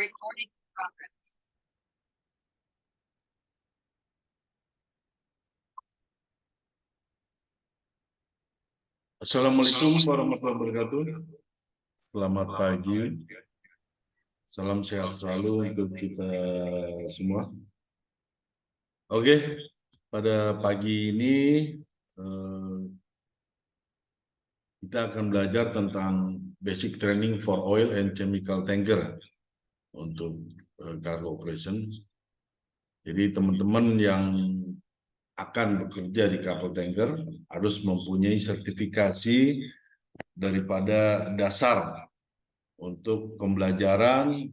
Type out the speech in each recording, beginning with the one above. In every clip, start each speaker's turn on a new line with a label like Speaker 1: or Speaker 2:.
Speaker 1: Assalamualaikum warahmatullahi wabarakatuh. Selamat pagi. Salam sehat selalu untuk kita semua. Oke, pada pagi ini kita akan belajar tentang basic training for oil and chemical tanker untuk cargo operation. Jadi teman-teman yang akan bekerja di kapal tanker harus mempunyai sertifikasi daripada dasar untuk pembelajaran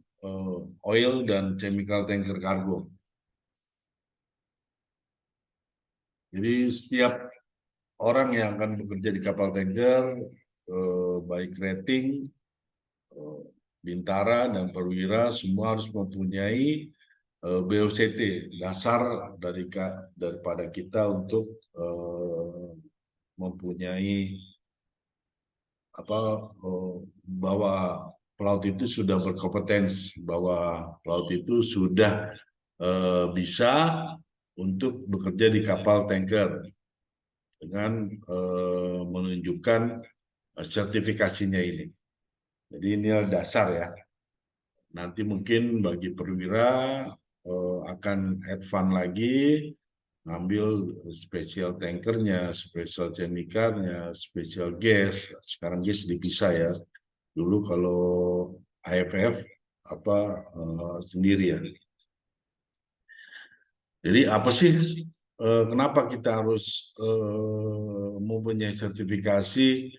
Speaker 1: oil dan chemical tanker cargo. Jadi setiap orang yang akan bekerja di kapal tanker, baik rating, bintara, dan perwira, semua harus mempunyai BOCT, dasar daripada kita untuk mempunyai bahwa pelaut itu sudah berkompetensi, bahwa pelaut itu sudah bisa untuk bekerja di kapal tanker dengan menunjukkan sertifikasinya ini. Jadi ini dasar ya. Nanti mungkin bagi perwira akan advance lagi, ngambil spesial tankernya, spesial chemicalnya, spesial gas. Sekarang gas dipisah ya. Dulu kalau AFF sendiri ya. Jadi apa sih kenapa kita harus mempunyai sertifikasi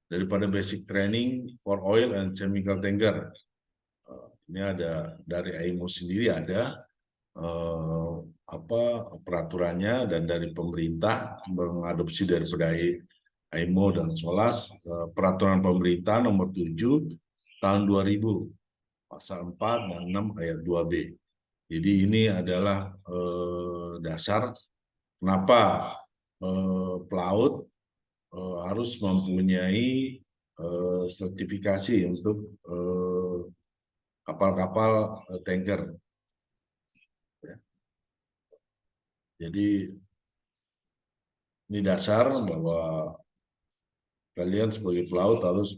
Speaker 1: daripada basic training for oil and chemical tanker? Ini ada dari AIMO sendiri, ada peraturannya, dan dari pemerintah mengadopsi daripada AIMO dan SOLAS, peraturan pemerintah nomor 7 tahun 2000 pasal 4 dan 6 ayat 2B. Jadi ini adalah dasar kenapa pelaut harus mempunyai sertifikasi untuk kapal-kapal tanker. Jadi ini dasar bahwa kalian sebagai pelaut harus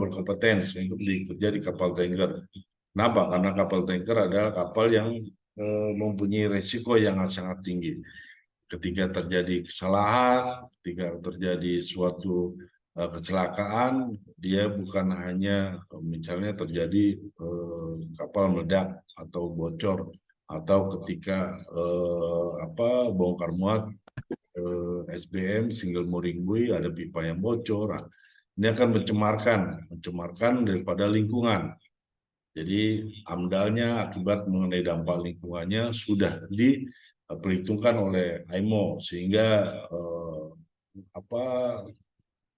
Speaker 1: berkompetensi untuk bekerja di kapal tanker. Kenapa? Karena kapal tanker adalah kapal yang mempunyai resiko yang sangat tinggi. Ketika terjadi kesalahan, ketika terjadi suatu kecelakaan, dia bukan hanya misalnya terjadi kapal meledak atau bocor, atau ketika bongkar muat SBM single mooring buoy ada pipa yang bocor. Ini akan mencemarkan daripada lingkungan. Jadi amdalnya akibat mengenai dampak lingkungannya sudah diperhitungkan oleh AIMO, sehingga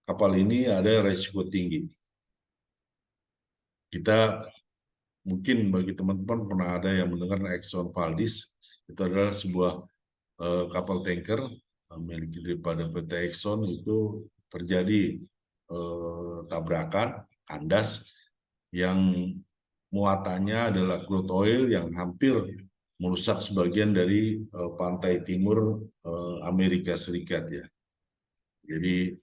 Speaker 1: kapal ini ada resiko tinggi. Kita mungkin bagi teman-teman pernah ada yang mendengar Exxon Valdez, itu adalah sebuah kapal tanker milik daripada PT Exxon. Itu terjadi tabrakan kandas yang muatannya adalah crude oil yang hampir merusak sebagian dari pantai timur Amerika Serikat ya. Jadi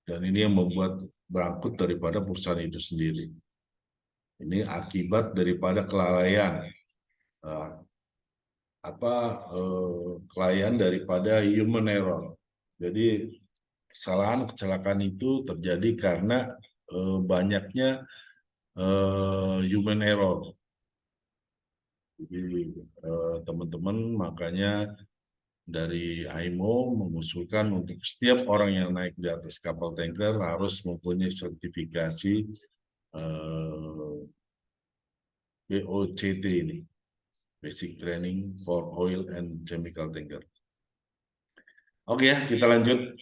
Speaker 1: dan ini yang membuat berangkut daripada perusahaan itu sendiri. Ini akibat daripada kelalaian kelalaian daripada human error. Jadi kecelakaan itu terjadi karena banyaknya human error. Jadi teman-teman, makanya dari AIMO mengusulkan untuk setiap orang yang naik di atas kapal tanker harus mempunyai sertifikasi BOCT ini, Basic Training for Oil and Chemical Tanker. Oke ya, kita lanjut.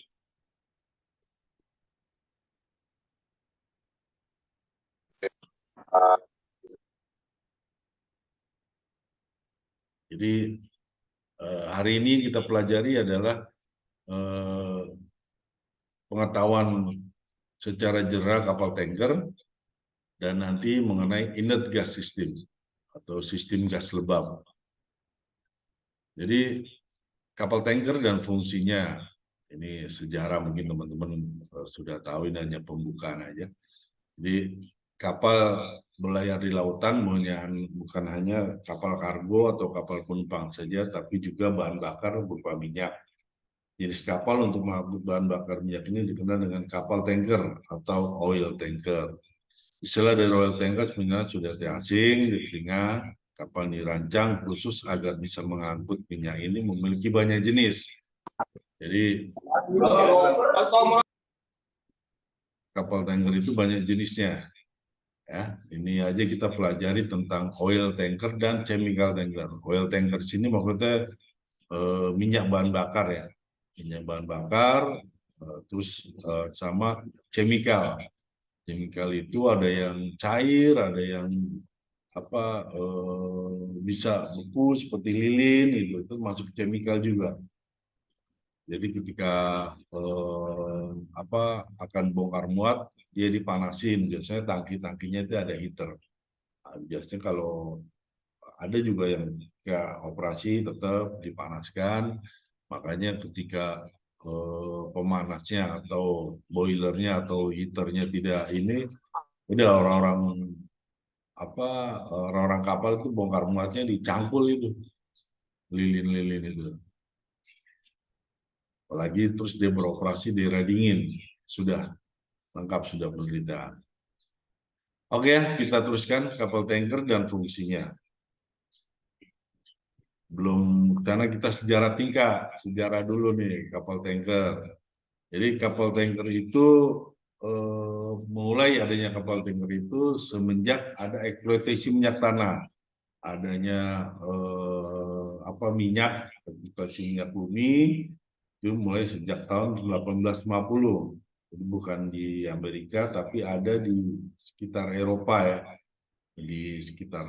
Speaker 1: Jadi hari ini kita pelajari adalah pengetahuan secara general kapal tanker dan nanti mengenai inert gas system atau sistem gas lebam. Jadi kapal tanker dan fungsinya, ini sejarah mungkin teman-teman sudah tahu, ini hanya pembukaan aja. Jadi kapal berlayar di lautan bukan hanya kapal kargo atau kapal penumpang saja, tapi juga bahan bakar berupa minyak. Jenis kapal untuk mengangkut bahan bakar minyak ini dikenal dengan kapal tanker atau oil tanker. Istilah dari oil tanker sebenarnya sudah asing di telinga. Kapal dirancang khusus agar bisa mengangkut minyak ini memiliki banyak jenis. Jadi kapal tanker itu banyak jenisnya. Ya, ini aja kita pelajari tentang oil tanker dan chemical tanker. Oil tanker sini maksudnya minyak bahan bakar ya, minyak bahan bakar, terus sama chemical. Chemical itu ada yang cair, ada yang bisa beku seperti lilin, itu masuk chemical juga. Jadi ketika akan bongkar muat, dia dipanasin. Biasanya tangki-tangkinya itu ada heater. Nah, biasanya kalau ada juga yang ketika operasi tetap dipanaskan, makanya ketika pemanasnya atau boilernya atau heaternya tidak ini, udah orang-orang kapal itu bongkar muatnya dicangkul itu lilin-lilin itu. Apalagi terus dia beroperasi di daerah dingin, sudah lengkap, sudah penelitian. Oke, kita teruskan kapal tanker dan fungsinya. Belum, karena kita sejarah dulu nih kapal tanker. Jadi kapal tanker itu mulai adanya kapal tanker itu semenjak ada eksploitasi minyak tanah, adanya minyak, eksploitasi minyak bumi itu mulai sejak tahun 1850. Jadi bukan di Amerika, tapi ada di sekitar Eropa ya, di sekitar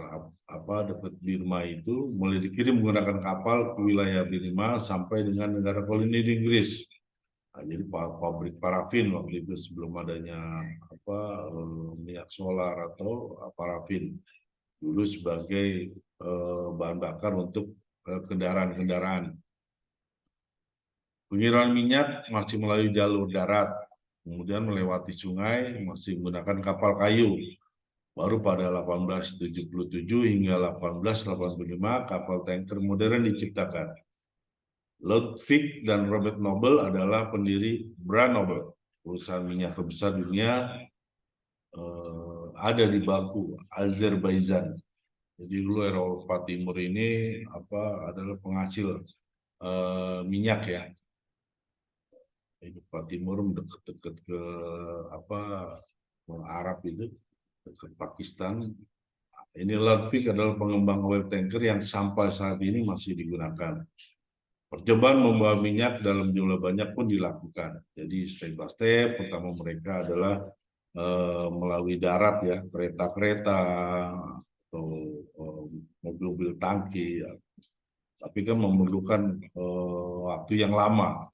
Speaker 1: dekat Birma itu mulai dikirim menggunakan kapal ke wilayah Birma sampai dengan negara koloni di Inggris. Nah, jadi pabrik parafin waktu itu sebelum adanya minyak solar atau parafin dulu sebagai bahan bakar untuk kendaraan-kendaraan. Pengiriman minyak masih melalui jalur darat, kemudian melewati sungai masih menggunakan kapal kayu. Baru pada 1877 hingga 1885 kapal tanker modern diciptakan. Ludwig dan Robert Noble adalah pendiri Brand Noble, perusahaan minyak terbesar dunia, ada di Baku, Azerbaijan. Jadi dulu Eropa Timur ini adalah penghasil minyak ya. Eropa Timur dekat-dekat ke Arab itu, ke Pakistan. Ini Ludwig adalah pengembang oil tanker yang sampai saat ini masih digunakan. Percobaan membawa minyak dalam jumlah banyak pun dilakukan. Jadi step by step, pertama mereka adalah melalui darat ya, kereta-kereta atau mobil-mobil tangki. Ya. Tapi kan memerlukan waktu yang lama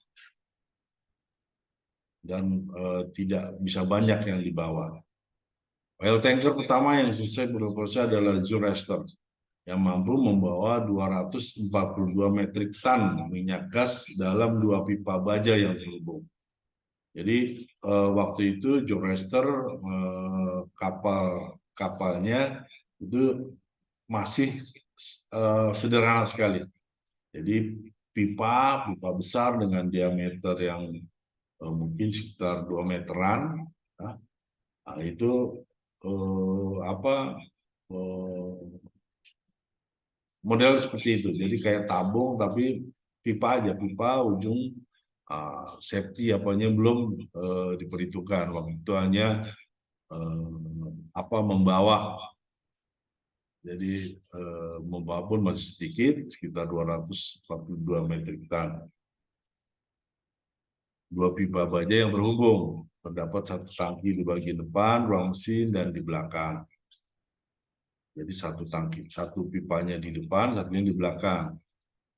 Speaker 1: dan tidak bisa banyak yang dibawa. Oil tanker pertama yang selesai beroperasi adalah Zoroaster yang mampu membawa 242 metrik ton minyak gas dalam 2 pipa baja yang terhubung. Jadi waktu itu Zoroaster kapalnya itu masih sederhana sekali. Jadi pipa besar dengan diameter yang mungkin sekitar 2 meteran. Nah, itu model seperti itu. Jadi kayak tabung tapi pipa aja, pipa ujung safety apanya belum diperhitungkan. Waktu itu hanya membawa. Jadi membawa pun masih sedikit, sekitar 242 metrik ton. 2 pipa baja yang berhubung. Terdapat 1 tangki di bagian depan, ruang mesin, dan di belakang. Jadi 1 tangki, 1 pipanya di depan, satunya di belakang.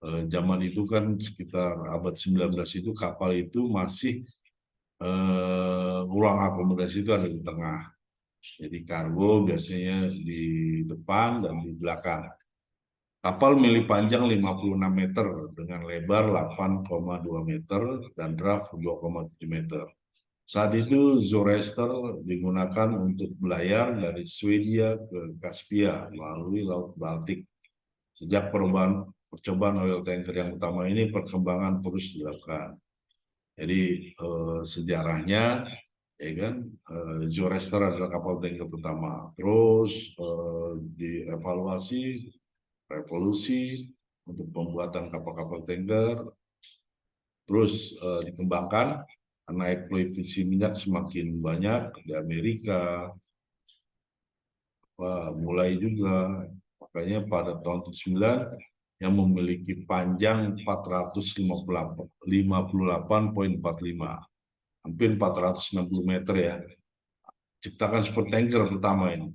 Speaker 1: Zaman itu kan sekitar abad 19 itu kapal itu masih ruang akomodasi itu ada di tengah. Jadi kargo biasanya di depan dan di belakang. Kapal milih panjang 56 meter dengan lebar 8,2 meter dan draft 2,7 meter. Saat itu Zoroaster digunakan untuk belayar dari Swedia ke Kaspia melalui Laut Baltik. Sejak percobaan oil tanker yang utama ini, perkembangan terus dilakukan. Jadi sejarahnya, ya kan, Zoroaster adalah kapal tanker pertama. Terus dievaluasi, revolusi untuk pembuatan kapal-kapal tanker, terus dikembangkan karena eksploitasi minyak semakin banyak di Amerika. Mulai juga, makanya pada tahun 1979 yang memiliki panjang 458,45, hampir 460 meter ya, ciptakan super tanker pertama ini,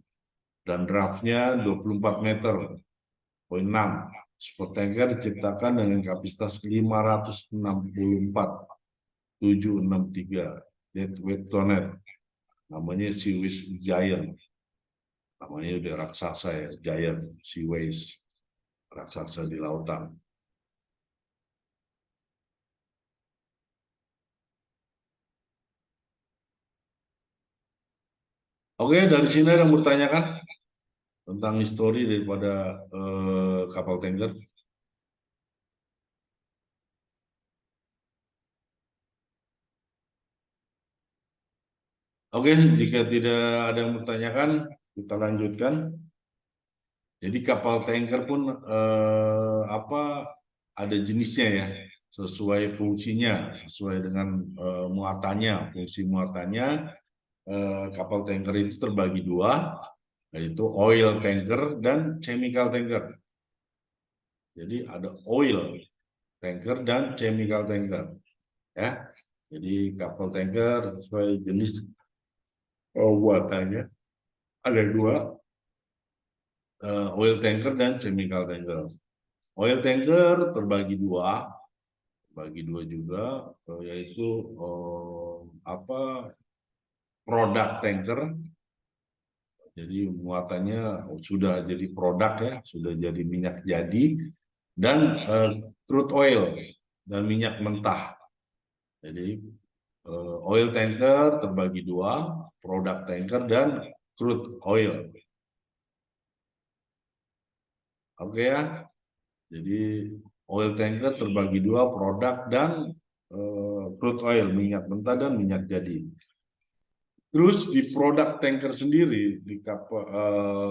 Speaker 1: dan draftnya 24 meter, 6. Super tanker diciptakan dengan kapasitas 564,763 deadweight tonner, namanya Seaways Giant, namanya udah raksasa ya, Giant Seaways, raksasa di lautan. Oke, dari sini ada yang bertanyakan tentang histori daripada kapal tanker. Oke, jika tidak ada yang bertanyakan, kita lanjutkan. Jadi kapal tanker pun ada jenisnya ya, sesuai fungsinya, sesuai dengan muatannya, fungsi muatannya. Kapal tanker itu terbagi dua, yaitu oil tanker dan chemical tanker. Jadi ada oil tanker dan chemical tanker, ya. Jadi kapal tanker sesuai jenis muatannya ada dua, oil tanker dan chemical tanker. Oil tanker terbagi dua juga, yaitu produk tanker. Jadi muatannya sudah jadi produk ya, sudah jadi minyak jadi, dan crude oil dan minyak mentah. Jadi oil tanker terbagi dua, produk tanker dan crude oil. Oke ya. Jadi oil tanker terbagi dua, produk dan crude oil, minyak mentah dan minyak jadi. Terus di produk tanker sendiri, di kapal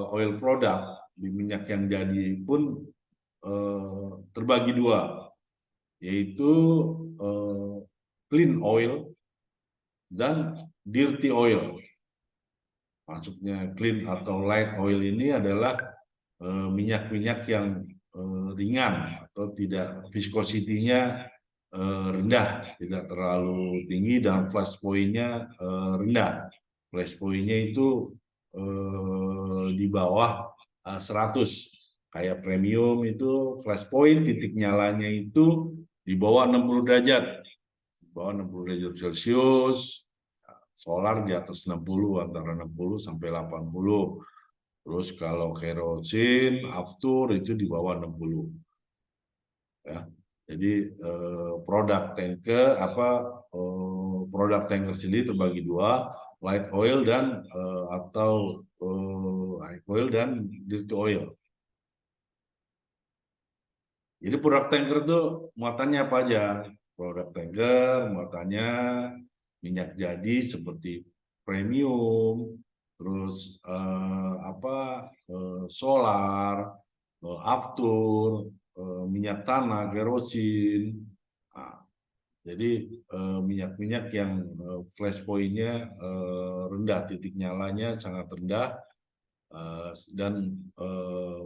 Speaker 1: oil product, di minyak yang jadi pun terbagi dua, yaitu clean oil dan dirty oil. Maksudnya clean atau light oil ini adalah minyak-minyak yang ringan atau tidak viscosity-nya rendah, tidak terlalu tinggi, dan flash point-nya rendah. Flash point-nya itu di bawah 100. Kayak premium itu flash point titik nyalanya itu di bawah 60 derajat. Di bawah 60 derajat Celcius. Solar di atas 60, antara 60 sampai 80. Terus kalau kerosin, aftur itu di bawah 60. Ya. Jadi produk tanker sendiri terbagi dua, light oil dan high oil dan dirty oil. Jadi produk tanker itu muatannya apa aja? Produk tanker muatannya minyak jadi seperti premium, terus solar, aftur, minyak tanah, kerosin. Nah, jadi minyak-minyak yang flash point-nya rendah, titik nyalanya sangat rendah, dan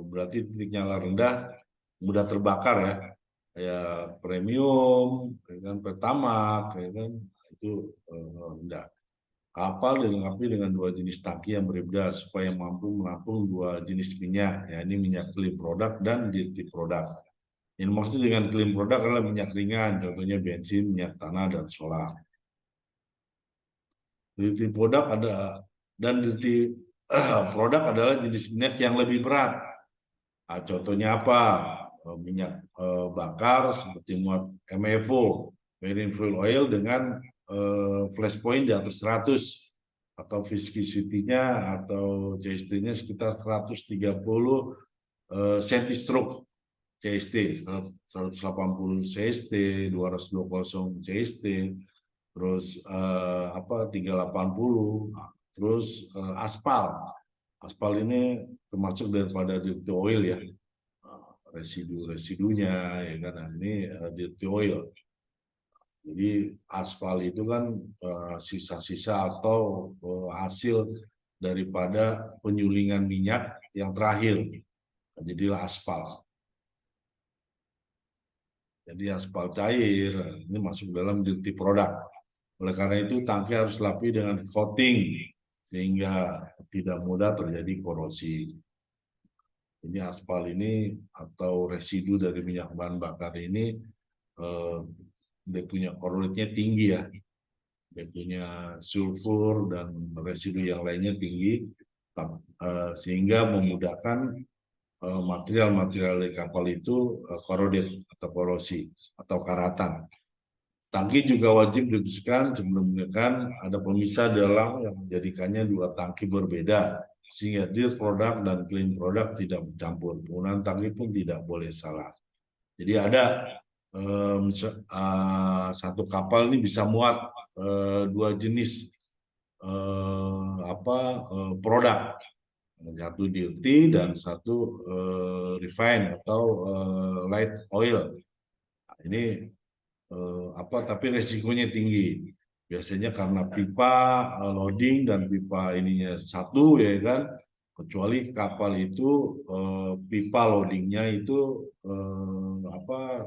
Speaker 1: berarti titik nyala rendah mudah terbakar ya, kayak premium, kan pertamax, kan itu rendah. Kapal dilengkapi dengan dua jenis tangki yang berbeda supaya mampu menampung dua jenis minyak, yakni minyak clean product dan dirty product. Yang maksud dengan clean product adalah minyak ringan, contohnya bensin, minyak tanah, dan solar. Dirty product ada dan dirty produk adalah jenis minyak yang lebih berat. Nah, contohnya apa? Minyak bakar seperti muat MEFO, marine fuel oil dengan flash point di atas 100 atau viscosity-nya atau CST-nya sekitar 130 cm/stroke CST, 180 CST, 220 CST, terus 380, terus aspal. Aspal ini termasuk daripada dirty oil ya, residu-residunya ya kan. Nah, ini dirty oil. Jadi aspal itu kan sisa-sisa atau hasil daripada penyulingan minyak yang terakhir. Jadilah aspal. Jadi aspal cair ini masuk dalam dirty product. Oleh karena itu tangki harus dilapisi dengan coating sehingga tidak mudah terjadi korosi. Ini aspal ini atau residu dari minyak bahan bakar ini dia punya korosidnya tinggi ya. Dia punya sulfur dan residu yang lainnya tinggi sehingga memudahkan material-material di kapal itu korodit atau korosi atau karatan. Tangki juga wajib dibersihkan sebelum menggunakan. Ada pemisah dalam yang menjadikannya dua tangki berbeda sehingga dirty product dan clean product tidak bercampur. Penggunaan tangki pun tidak boleh salah. Jadi ada satu kapal ini bisa muat dua jenis produk. Satu dirty dan satu refine atau light oil. Nah, ini tapi resikonya tinggi. Biasanya karena pipa loading dan pipa ininya satu ya kan. Kecuali kapal itu pipa loadingnya itu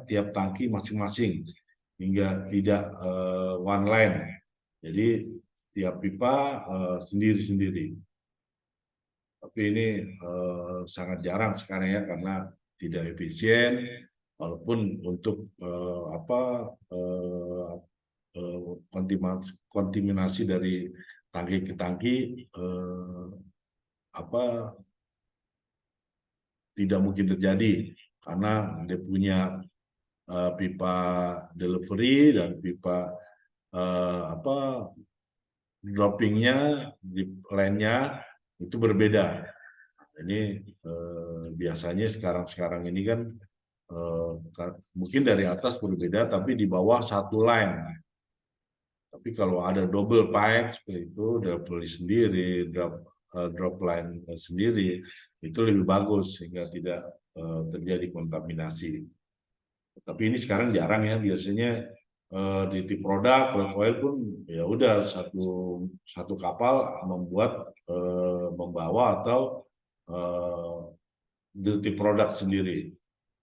Speaker 1: tiap tangki masing-masing hingga tidak one line. Jadi tiap pipa sendiri-sendiri. Tapi ini sangat jarang sekarang ya karena tidak efisien, walaupun untuk kontaminasi dari tangki ke tangki tidak mungkin terjadi karena dia punya pipa delivery dan pipa droppingnya di line-nya itu berbeda. Ini biasanya sekarang ini kan mungkin dari atas berbeda, tapi di bawah satu line. Tapi kalau ada double pipe seperti itu, delivery sendiri, drop line sendiri, itu lebih bagus sehingga tidak terjadi kontaminasi. Tapi ini sekarang jarang ya, biasanya di tip produk oil pun ya udah satu kapal membawa atau dirty product sendiri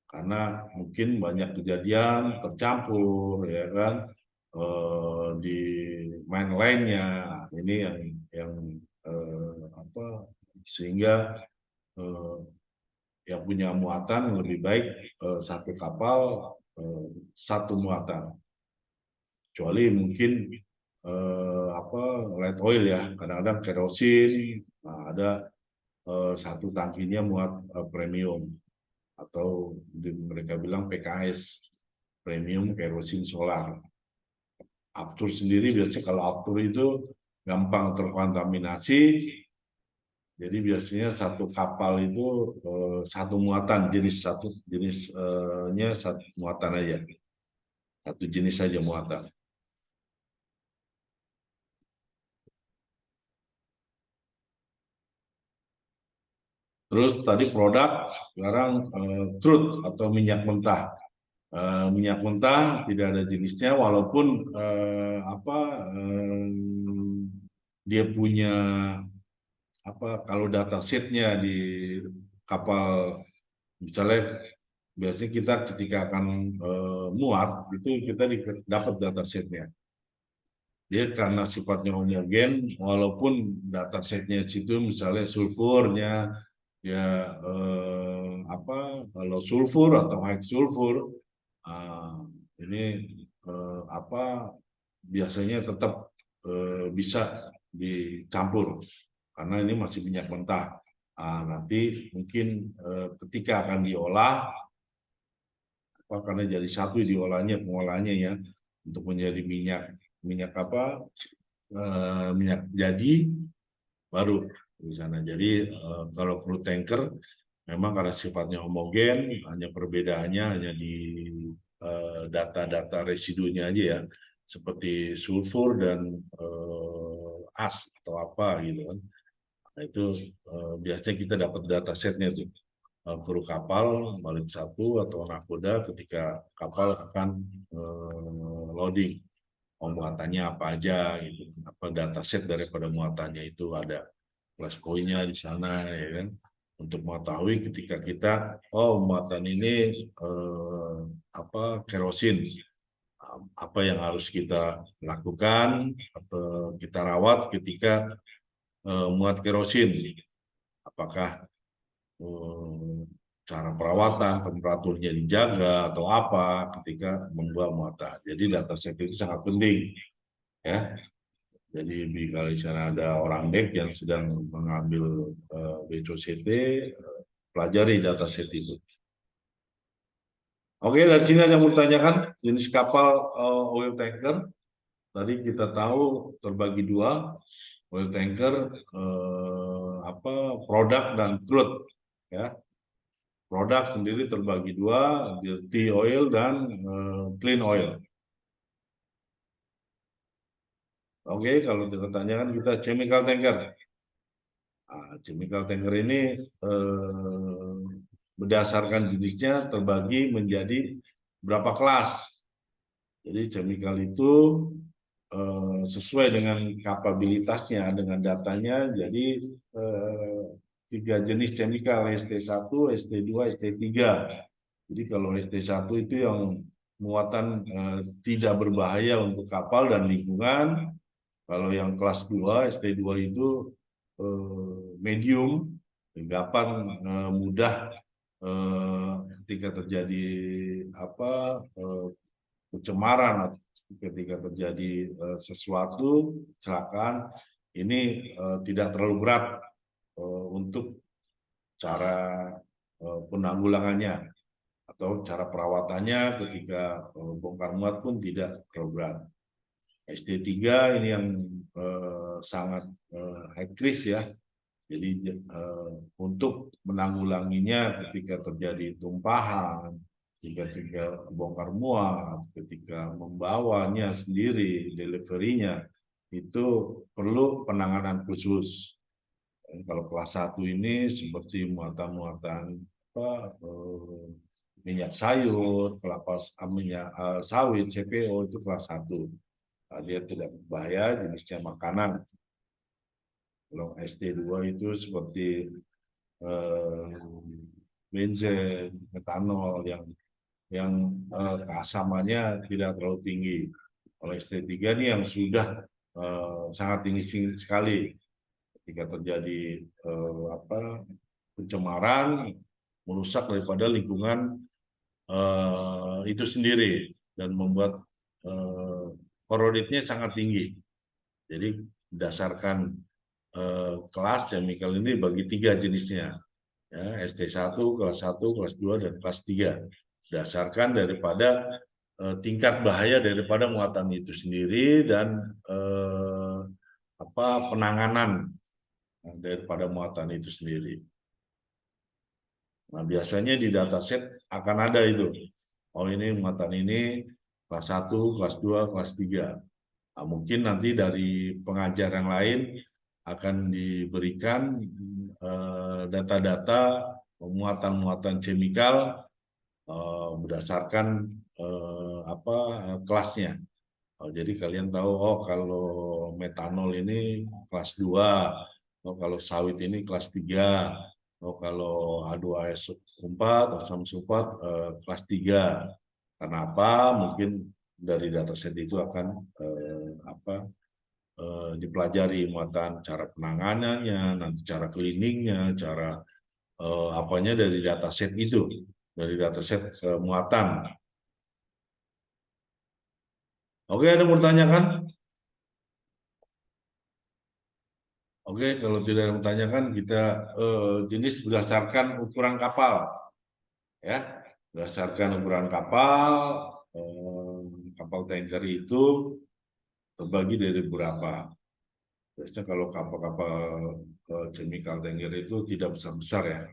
Speaker 1: karena mungkin banyak kejadian tercampur ya kan di main lainnya. Ini yang sehingga yang punya muatan lebih baik satu kapal satu muatan, kecuali mungkin light oil ya, kadang-kadang kerosin. Nah, ada satu tangkinya muat premium atau mereka bilang PKS, premium kerosin solar. Aftur sendiri biasanya kalau aftur itu gampang terkontaminasi, jadi biasanya satu kapal itu satu muatan jenisnya satu muatan aja, satu jenis saja muatan. Terus tadi produk, sekarang crude atau minyak mentah. Minyak mentah tidak ada jenisnya, walaupun dia punya kalau data setnya di kapal, misalnya biasanya kita ketika akan muat itu kita dapat data setnya. Dia karena sifatnya homogen, walaupun data setnya situ misalnya sulfurnya ya low sulfur atau high sulfur, ini biasanya tetap bisa dicampur. karena ini masih minyak mentah. Nah, nanti mungkin ketika akan diolah, karena jadi satu diolahnya, pengolahannya ya, untuk menjadi minyak apa, minyak jadi baru di sana. Jadi kalau crude tanker memang karena sifatnya homogen, hanya perbedaannya hanya di data-data residunya aja ya, seperti sulfur dan as atau apa gitu kan. Nah, itu biasanya kita dapat data setnya tuh, kru kapal balik satu atau nakoda ketika kapal akan loading, muatannya apa aja gitu, apa data set daripada muatannya itu ada plus poinnya di sana ya kan, untuk mengetahui ketika kita muatan ini apa kerosin, apa yang harus kita lakukan atau kita rawat ketika muat kerosin, apakah cara perawatan, temperaturnya dijaga atau apa ketika membuat muatan. Jadi data set itu sangat penting ya. Jadi kalau di sana ada orang dek yang sedang mengambil BCOCT, pelajari dataset itu. Oke, dari sini ada yang mau ditanyakan jenis kapal oil tanker. Tadi kita tahu terbagi dua, oil tanker apa produk dan crude ya. Produk sendiri terbagi dua, dirty oil dan clean oil. Oke, kalau ditanyakan kita chemical tanker. Nah, chemical tanker ini berdasarkan jenisnya terbagi menjadi berapa kelas. Jadi chemical itu sesuai dengan kapabilitasnya, dengan datanya. Jadi 3 jenis chemical, ST1, ST2, ST3. Jadi kalau ST1 itu yang muatan tidak berbahaya untuk kapal dan lingkungan. Kalau yang kelas 2, ST2 itu medium, gampang, mudah ketika terjadi apa pencemaran, ketika terjadi sesuatu kecelakaan, ini tidak terlalu berat untuk cara penanggulangannya atau cara perawatannya ketika bongkar muat pun tidak terlalu berat. ST3 ini yang sangat high risk ya. Jadi untuk menanggulanginya ketika terjadi tumpahan, ketika bongkar muat, ketika membawanya sendiri, deliverynya, itu perlu penanganan khusus. Dan kalau kelas 1 ini seperti muatan-muatan minyak sayur, kelapa minyak sawit, CPO itu kelas 1. Nah, dia tidak berbahaya, jenisnya makanan. Kalau ST2 itu seperti benzen, metanol yang keasamannya tidak terlalu tinggi. Kalau ST3 ini yang sudah sangat tinggi sekali ketika terjadi pencemaran, merusak daripada lingkungan itu sendiri dan membuat koroditnya sangat tinggi. Jadi berdasarkan kelas chemical ini bagi 3 jenisnya, ya, ST1, kelas 1, kelas 2, dan kelas 3. Berdasarkan daripada tingkat bahaya daripada muatan itu sendiri dan penanganan daripada muatan itu sendiri. Nah, biasanya di dataset akan ada itu. Oh, ini muatan ini kelas 1, kelas 2, kelas 3. Nah, mungkin nanti dari pengajar yang lain akan diberikan data-data muatan-muatan chemical berdasarkan kelasnya. Jadi kalian tahu, kalau metanol ini kelas 2, kalau sawit ini kelas 3, kalau H2S4, asam sulfat kelas 3. Kenapa? Mungkin dari dataset itu akan dipelajari muatan, cara penanganannya, nanti cara cleaningnya, cara apanya dari dataset itu, dari dataset muatan. Oke, ada mau ditanyakan? Oke, kalau tidak ada yang bertanyakan, kita jenis berdasarkan ukuran kapal, ya. Berdasarkan ukuran kapal, kapal tanker itu terbagi dari beberapa. Biasanya kalau kapal-kapal chemical tanker itu tidak besar-besar ya,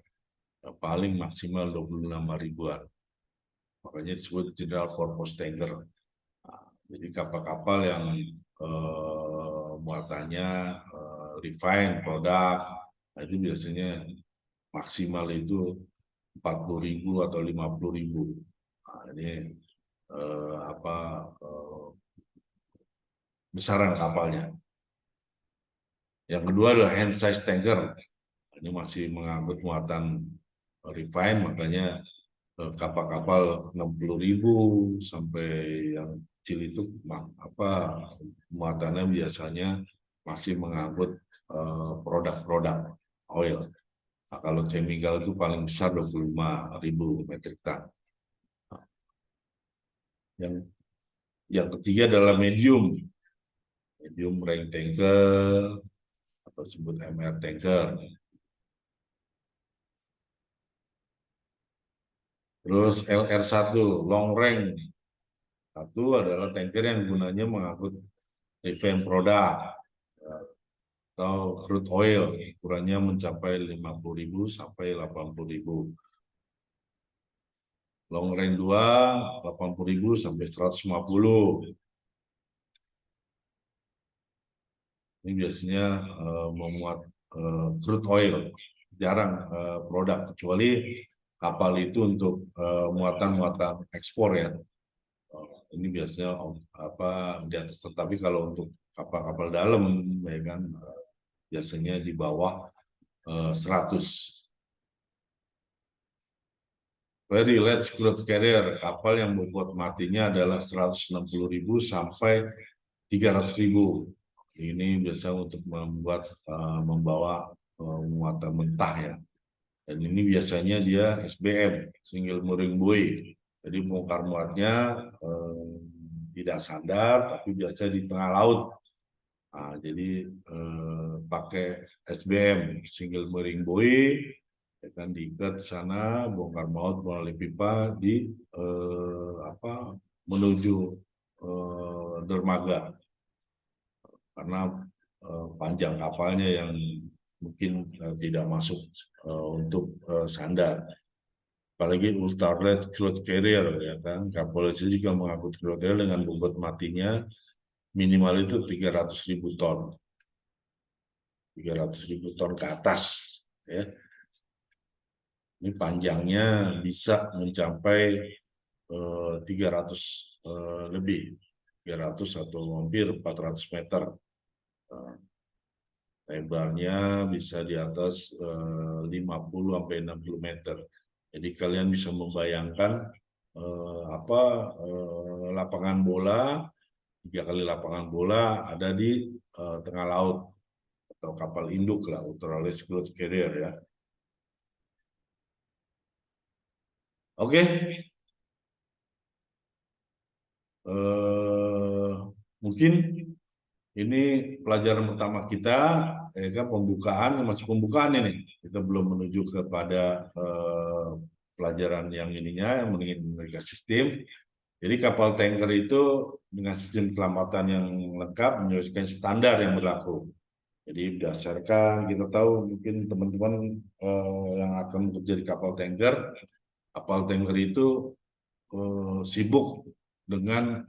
Speaker 1: paling maksimal 25 ribuan. Makanya disebut general purpose tanker. Nah, jadi kapal-kapal yang muatannya refine produk, nah itu biasanya maksimal itu 40 ribu atau 50 ribu. Nah, ini apa besaran kapalnya. Yang kedua adalah hand size tanker. Ini masih mengangkut muatan refine, makanya kapal-kapal 60 ribu sampai yang kecil itu muatannya biasanya masih mengangkut produk-produk oil. Nah, kalau chemical itu paling besar 25 ribu metrik ton. Yang ketiga adalah medium range tanker atau disebut MR tanker. Terus LR1 long range, satu adalah tanker yang gunanya mengangkut refine produk atau crude oil, ukurannya mencapai 50 ribu sampai 80 ribu. Long range 2, 80 ribu sampai 150. Ini biasanya memuat crude oil, jarang produk, kecuali kapal itu untuk muatan-muatan ekspor ya. Ini biasanya di atas, tetapi kalau untuk kapal-kapal dalam ya kan biasanya di bawah 100. Very large crude carrier, kapal yang bobot matinya adalah 160 ribu sampai 300 ribu. Ini biasa untuk membawa muatan mentah ya. Dan ini biasanya dia SBM, single mooring buoy. Jadi bongkar muatnya tidak sandar, tapi biasa di tengah laut. Nah, jadi pakai SBM, single mooring buoy, akan diikat sana, bongkar muat melalui pipa menuju dermaga, karena panjang kapalnya yang mungkin tidak masuk untuk sandar. Apalagi ultralight crude carrier ya kan, kapal itu juga mengangkut crude oil dengan bobot matinya minimal itu 300 ribu ton, 300 ribu ton ke atas ya. Ini panjangnya bisa mencapai 300 lebih, 300 atau hampir 400 meter. Lebarnya bisa di atas 50 sampai 60 meter. Jadi kalian bisa membayangkan lapangan bola, 3 kali lapangan bola ada di tengah laut atau kapal induk lah, ultralight crude carrier ya. Oke. Mungkin ini pelajaran pertama kita, ya kan, pembukaan, masih pembukaan ini. Kita belum menuju kepada pelajaran yang ininya, yang mengenai sistem. Jadi kapal tanker itu dengan sistem keselamatan yang lengkap menyesuaikan standar yang berlaku. Jadi berdasarkan kita tahu mungkin teman-teman yang akan bekerja di kapal tanker itu sibuk dengan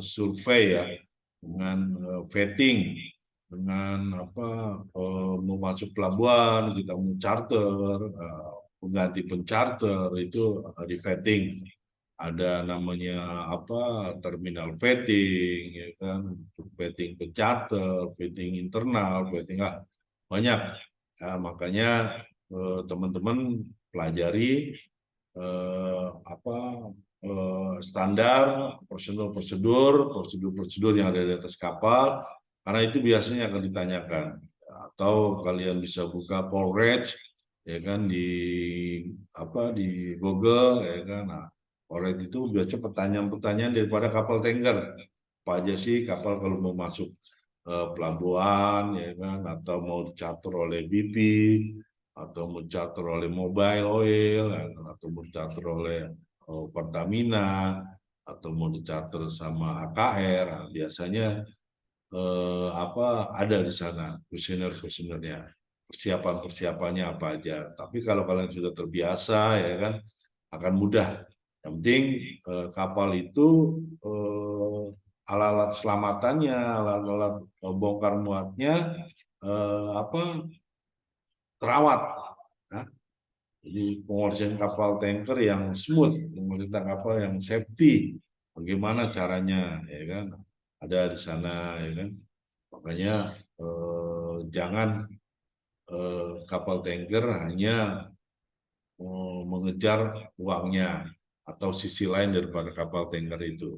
Speaker 1: survei ya, dengan vetting, dengan mau masuk pelabuhan kita mau charter, pengganti pencharter itu di vetting. Ada namanya terminal vetting ya kan, vetting pencharter, vetting internal, vetting banyak ya, makanya teman-teman pelajari standar prosedur yang ada di atas kapal, karena itu biasanya akan ditanyakan. Atau kalian bisa buka Polred ya kan di Google ya kan. Nah, Polred itu biasa pertanyaan-pertanyaan daripada kapal tanker. Apa aja sih kapal kalau mau masuk pelabuhan, ya kan, atau mau dicatur oleh BP, atau mau dicatur oleh Mobile Oil, ya kan, atau mau dicatur oleh Pertamina, atau mau dicatur sama AKR. Nah, biasanya ada di sana kuesioner-kuesionernya, persiapan-persiapannya apa aja. Tapi kalau kalian sudah terbiasa, ya kan, akan mudah. Yang penting kapal itu alat-alat selamatannya, alat-alat bongkar muatnya terawat. Nah, jadi pengurusan kapal tanker yang smooth, pengurusan kapal yang safety, bagaimana caranya, ya kan? Ada di sana, ya kan? Makanya jangan kapal tanker hanya mengejar uangnya atau sisi lain daripada kapal tanker itu.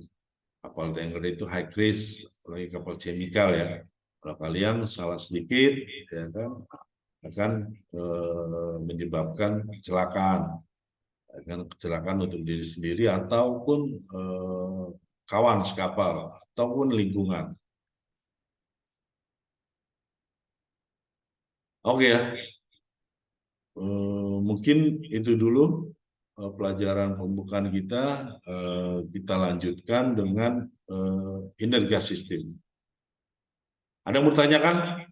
Speaker 1: Kapal tanker itu high risk, apalagi kapal chemical ya. Kalau kalian salah sedikit, ya kan, akan menyebabkan kecelakaan, ya kan, kecelakaan untuk diri sendiri ataupun kawan sekapal ataupun lingkungan. Oke ya, mungkin itu dulu pelajaran pembukaan kita. Kita lanjutkan dengan energi sistem. Ada yang mau ditanyakan?